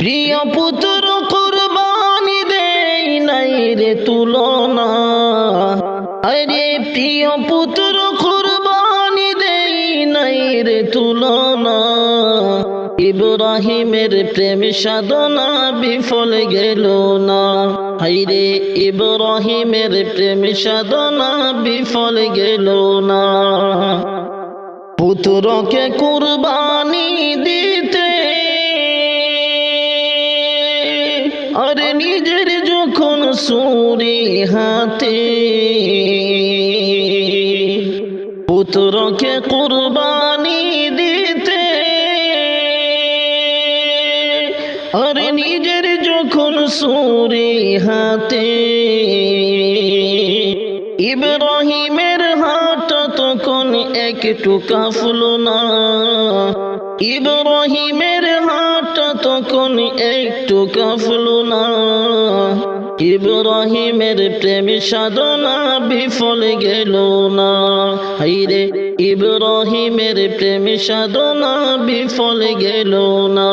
প্রিয় পুত্র কুরবানি দেই নাই রে তুলনা। আরে প্রিয় পুত্র কুরবানি দেই নাই রে তুলনা। ইব্রাহিমের প্রেম সাধনা বিফল গেল না। হায়রে ইব্রাহিমের প্রেম সাধনা বিফল গেল না। পুত্রকে কুরবানি দিতে আরে নিজের যখন ছুরি হাতে, পুত্রকে কুরবানি দিতে আরে নিজের যখন ছুরি হাতে, ইব্রাহিমের হাত তখন একটু কাঁপলো না। ইব্রাহিমের হাত তখন একটু কাঁপলো না। ইব্রাহিমের প্রেম সাধনা বিফল গেল না। হায়রে ইব্রাহিমের প্রেম সাধনা বিফল গেল না।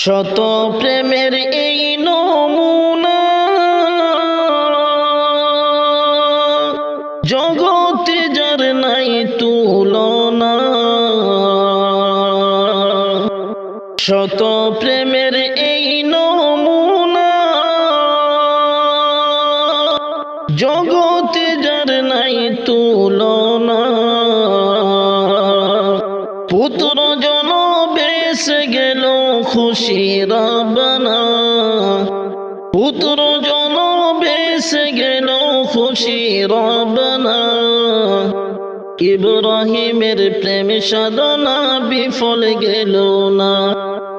শত প্রেমের এই নমুনা জগতে যার নাই তুলনা। শত প্রেমের এই নমুনা জগতে যার নাই তুলনা। পুত্র জন বেসে গেল খুশি রাব্বানা। পুত্র জন বেসে গেল খুশি রাব্বানা। ইব্রাহিমের প্রেম সাধনা বিফল গেল না।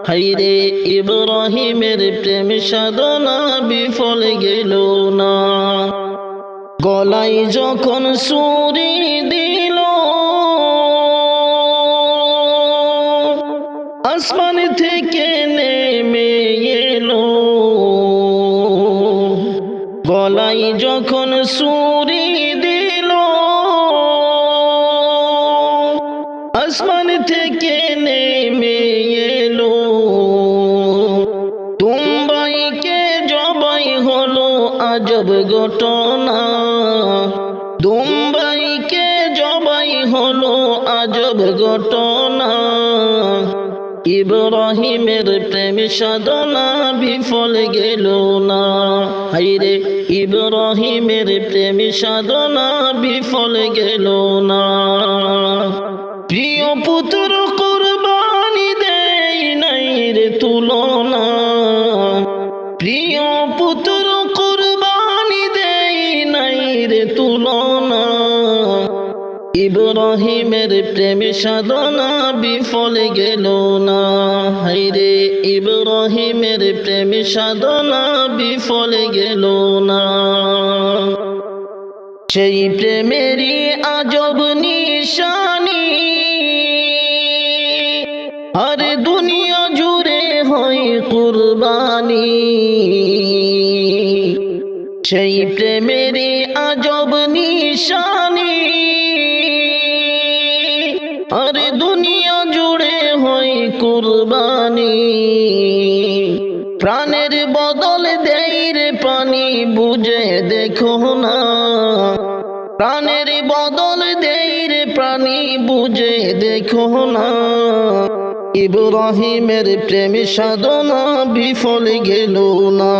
হায়রে ইব্রাহিমের প্রেম সাধনা বিফল গেল না। গলায় যখন ছুরি দিল আসমান থেকে নেমে এলো। গলায় যখন ছুরি দিল আসমান থেকে নেমে এলো। দুম্বাইকে জবাই হলো আজব ঘটনা। দুম্বাইকে জবাই হলো আজব ঘটনা। ইব্রাহিমের প্রেম সাধনা বিফল গেল না। হায়রে ইব্রাহিমের প্রেম সাধনা বিফল গেল না। প্রিয় পুত্র কুরবানি দেই নাই রে তুলনা। প্রিয় পুত্র কুরবানি দেই নাই রে তুলনা। ইব্রাহিমের প্রেম সাধনা বিফল গেল না। হায়রে ইব্রাহিমের প্রেম সাধনা বিফল গেল না। সেই প্রেমেরই আজব নিশানি আর দুনিয়া জুড়ে হয় কুরবানি। সেই প্রেমেরই আজব নিশানি আর দুনিয়া জুড়ে হয় কুরবানি। প্রাণের বদল দেয় রে পানি বুঝে দেখো না। প্রাণের বদল দেয় রে প্রাণী বুঝে দেখো না। ইব্রাহিমের প্রেম সাধনা বিফল গেল না।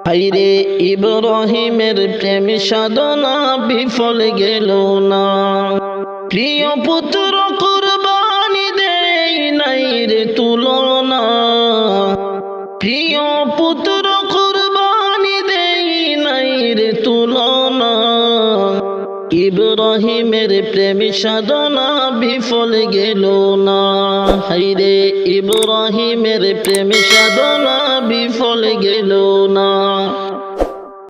হায়রে ইব্রাহিমের প্রেম সাধনা বিফল গেল না। প্রিয় পুত্র কুরবানি দেই নাই রে তুলনা। প্রিয় পুত্র কুরবানি দেই নাই রে তুলনা। ইব্রাহিমের প্রেম সাধনা বিফল গেল না। হায়রে ইব্রাহিমের প্রেম সাধনা বিফল গেল না।